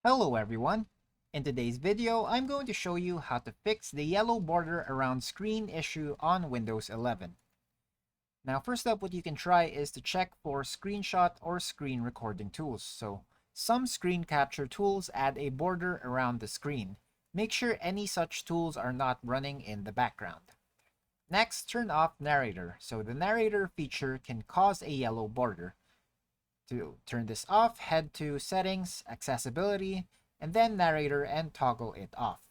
Hello everyone! In today's video, I'm going to show you how to fix the yellow border around screen issue on Windows 11. Now first up, what you can try is to check for screenshot or screen recording tools. So some screen capture tools add a border around the screen. Make sure any such tools are not running in the background. Next, turn off narrator. So the narrator feature can cause a yellow border. To turn this off, head to Settings, Accessibility, and then Narrator and toggle it off.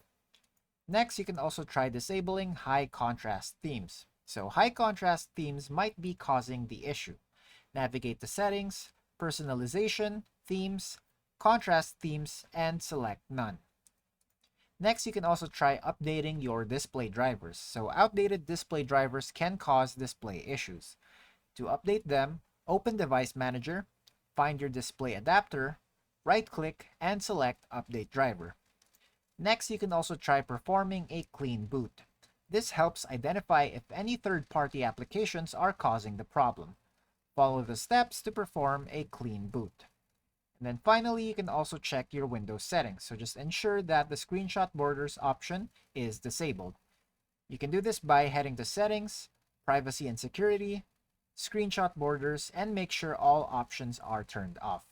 Next, you can also try disabling high contrast themes. So high contrast themes might be causing the issue. Navigate to Settings, Personalization, Themes, Contrast Themes, and select None. Next, you can also try updating your display drivers. So outdated display drivers can cause display issues. To update them, open Device Manager, find your display adapter, right-click, and select Update Driver. Next, you can also try performing a clean boot. This helps identify if any third-party applications are causing the problem. Follow the steps to perform a clean boot. And then finally, you can also check your Windows settings. So just ensure that the screenshot borders option is disabled. You can do this by heading to Settings, Privacy and Security, Screenshot borders, and make sure all options are turned off.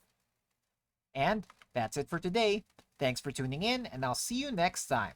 And that's it for today. Thanks for tuning in, and I'll see you next time.